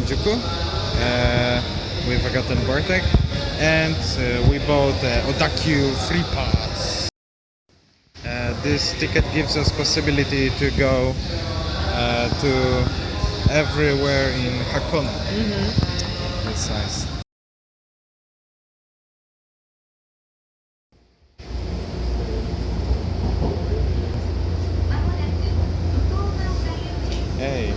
Shinjuku with Agata and Bartek, and we bought Odakyu free pass. This ticket gives us possibility to go to everywhere in Hakone. That's nice. Hey.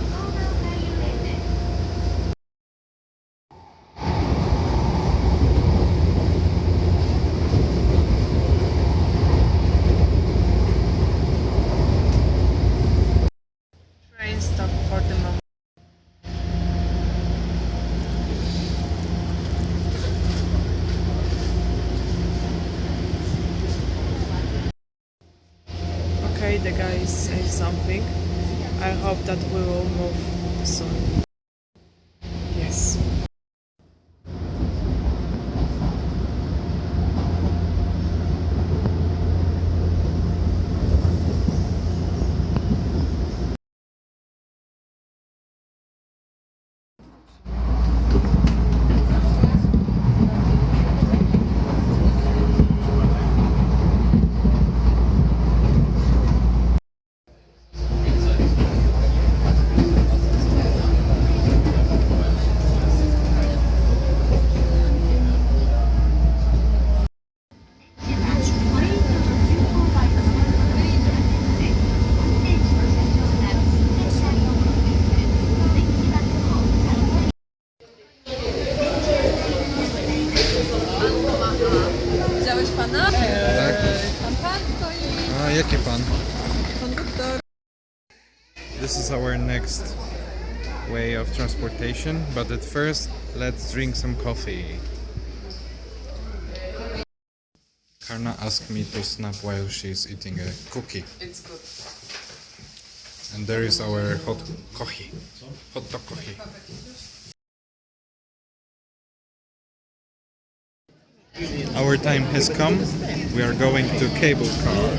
Train stop for the moment. Okay, the guy is saying something. I hope that we will move soon. Yes. Widziałeś pana? Pan stoi. A jaki pan? Konduktor. This is our next way of transportation, but at first let's drink some coffee. Karna asked me to snap while she's eating a cookie. It's good. And there is our hot coffee. Hot dog coffee. Our time has come. We are going to cable car.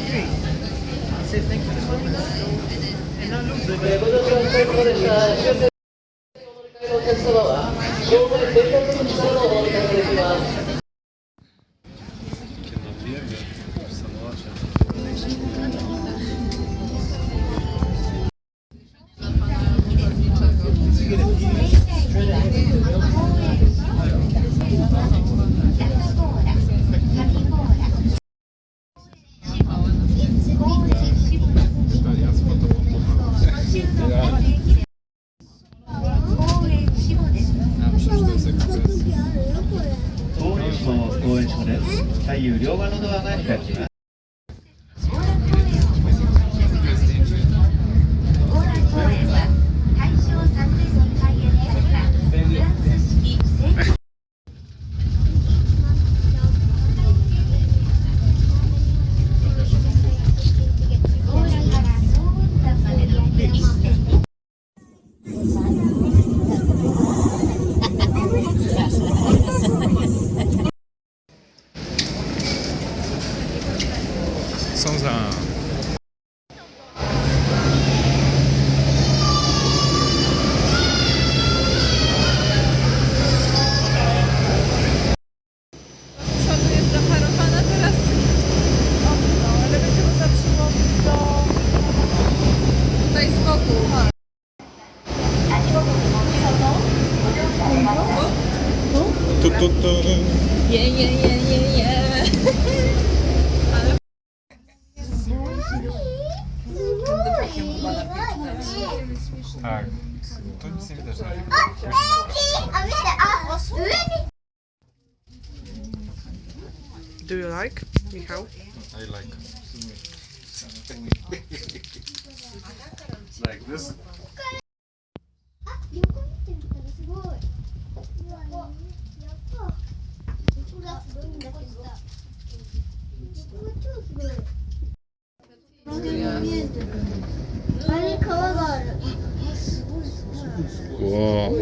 Sonza. Przodu jest zaparowana teraz. No, ale będziemy zatrzymać do... Tutaj z boku. Tu. Je. Ale... Tak. Tu nic nie widać. Do you like, Michał? I like. Like this? Wow.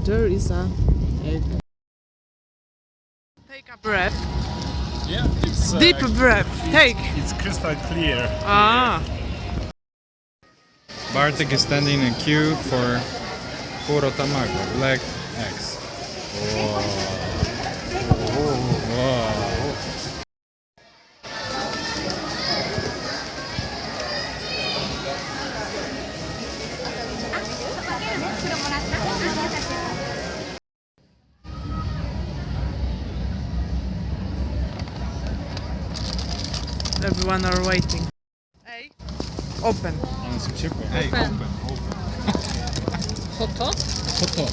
There is a egg. Take a breath. Yeah, it's Deep breath. Take. It's crystal clear. Ah. Bartek is standing in queue for puro tamago, black eggs. Whoa. Whoa. Everyone are waiting. Hey. Open. One są ciepłe. Hey, open. Hoto? Hoto.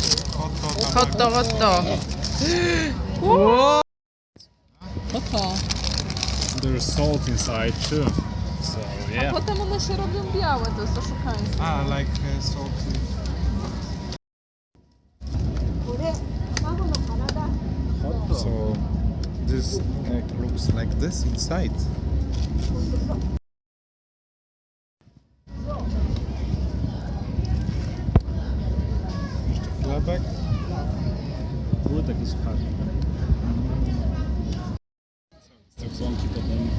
Hoto, hoto. Whoa. Hoto. There's salt inside too. So yeah. Potem one się robią białe, to jest oszukaństwo. Like salty. So this egg looks like this inside. Chlebek. Były takie sucharki. Te wzłonki potem.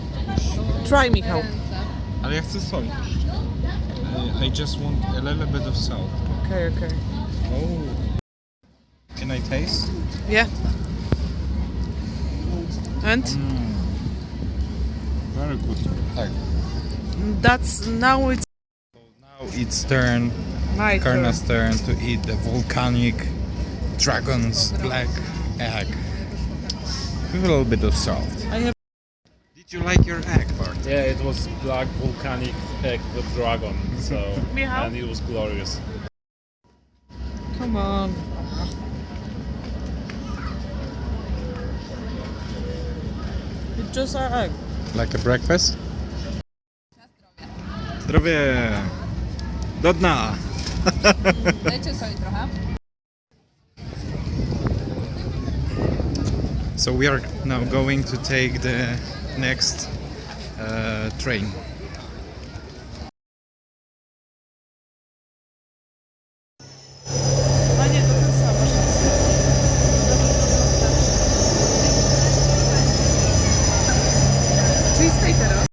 Try, Michał. Ale ja chcę soli. I just want a little bit of salt. Okay, okay. Oh. Can I taste? Yeah. And Very good. Tak. that's now it's Now it's turn, my turn. Karna's turn to eat the volcanic dragon's black egg with a little bit of salt. I have. Did you like your egg, Bart? Yeah, it was black volcanic egg with dragon. So Michał? and it was glorious. Come on. It's just an egg. Like a breakfast? Zdrowie! Do dna! Dajcie soli trochę. So we are now going to take the next train. A nie, to ten sam, masz rację. Czyli stay teraz.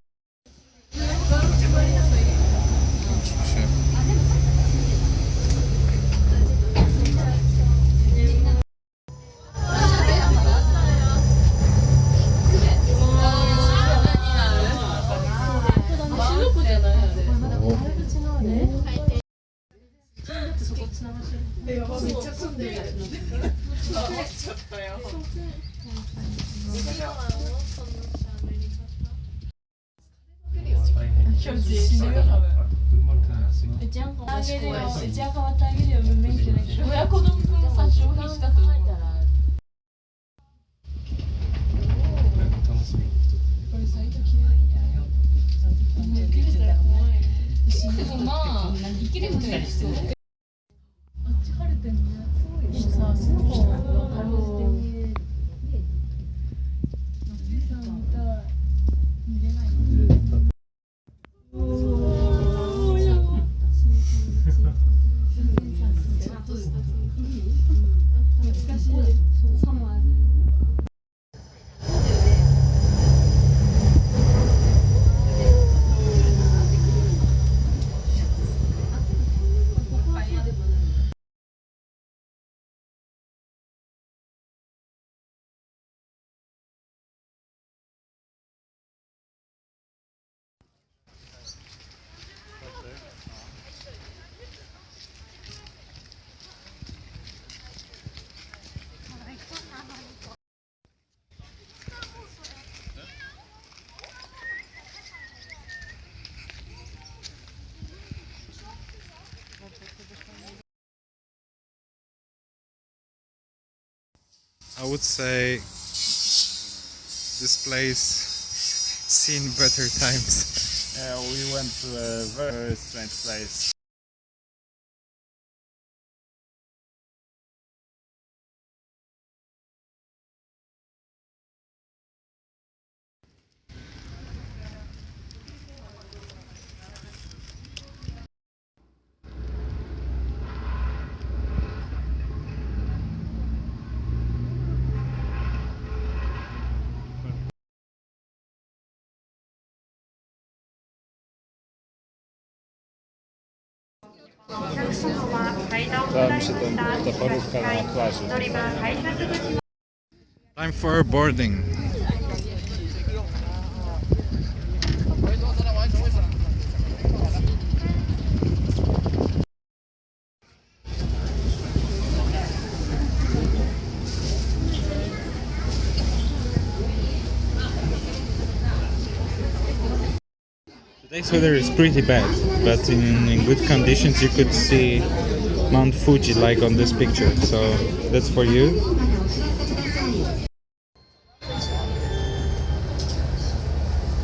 Oczywiście. I would say this place seen better times. We went to a very strange place. Dała mi się ta parówka na plaży. Time for boarding. Today's weather is pretty bad, but in good conditions you could see Mount Fuji like on this picture, so that's for you.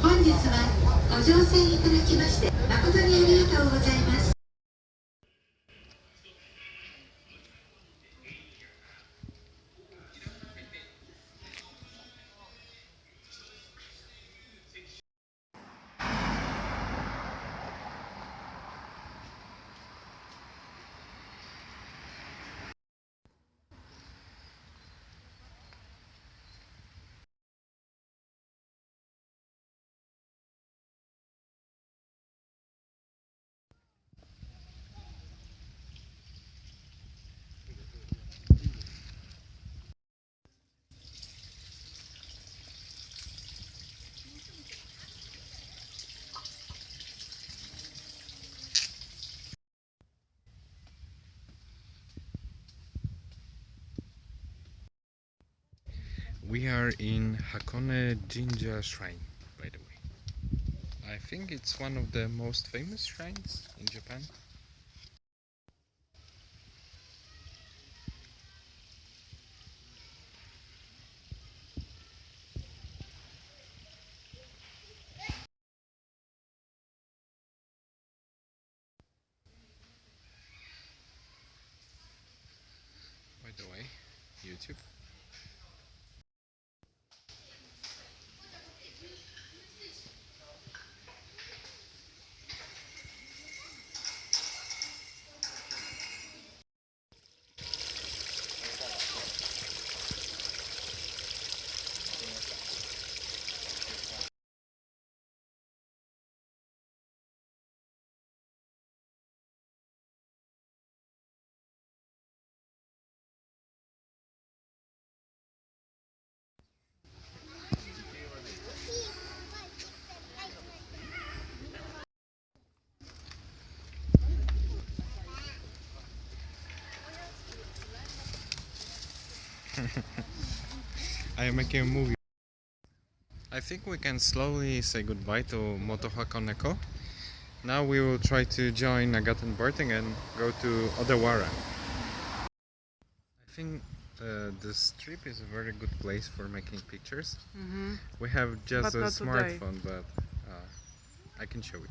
本日はご乗船いただきまして誠にありがとうございます。 We are in Hakone Jinja Shrine, by the way. I think it's one of the most famous shrines in Japan. By the way, YouTube. I am making a movie. I think we can slowly say goodbye to Moto Hakoneko. Now we will try to join Nagaten Boarding and go to Odawara. I think this trip is a very good place for making pictures. We have just But a not today. smartphone, but I can show it.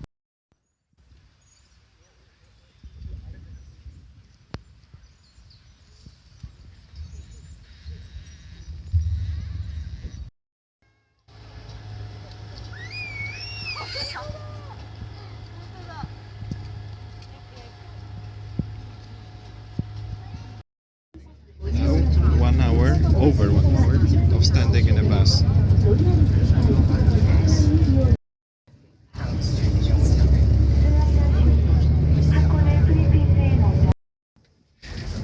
Now, 1 hour, over 1 hour of standing in a bus.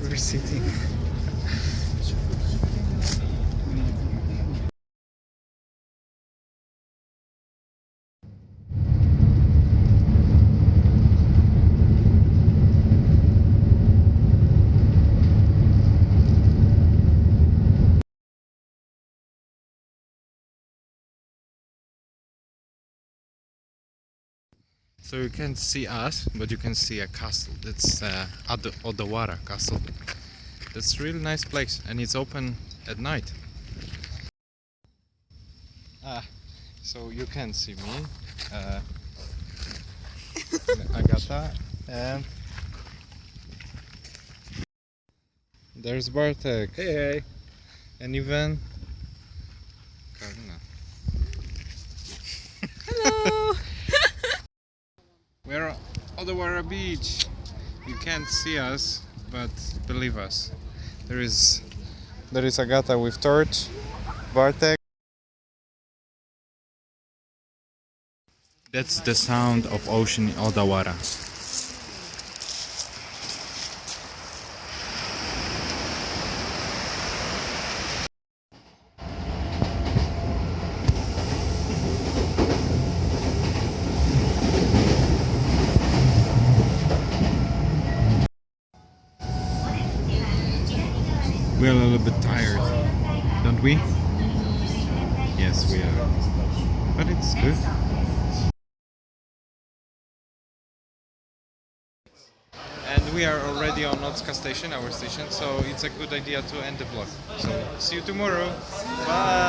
We're sitting. So you can't see us, but you can see a castle. That's Odawara Castle. That's a really nice place, and it's open at night. So you can see me, Agata, and there's Bartek. Hey! And Ivan. Karina. Hello! We're on Odawara Beach. You can't see us, but believe us. There is Agata with torch, Bartek. That's the sound of ocean in Odawara. bit tired, don't we? Yes, we are. But it's good. And we are already on Notska station, our station, so it's a good idea to end the vlog. So see you tomorrow. Bye!